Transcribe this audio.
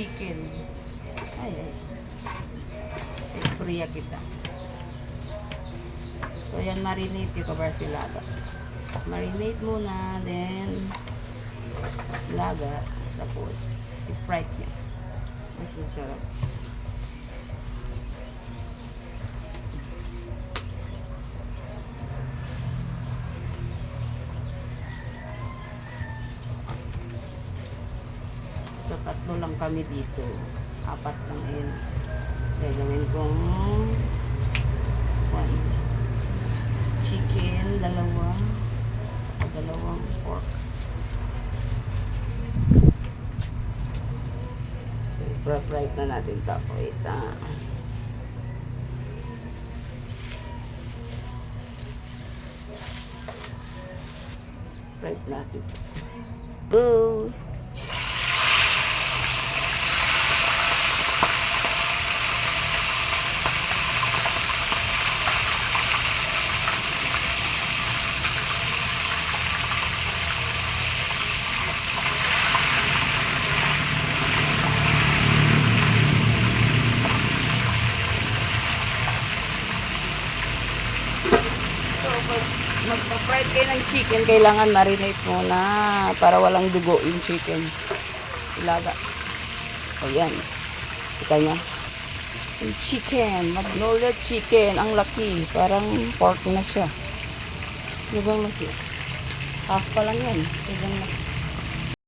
chicken. Ay, ay. Korea kita. So, yan, marinate yung kabarsilaga. Marinate muna, then laga, tapos i-fry niya. Mas masarap. So, 3 lang kami dito. 4 lang yun. Gagawin kong 1 chicken, 2 dalawang pork. So, i-fry na natin ito. Wait, fry natin. Go! Magpa-fry kayo ng chicken, kailangan marinate muna para walang dugo yung chicken. Ilaga. Ayan. Kita niya. Yung chicken. Magnolia chicken. Ang laki. Parang pork na siya. Sobrang laki. Half pa lang yan. Sobrang laki.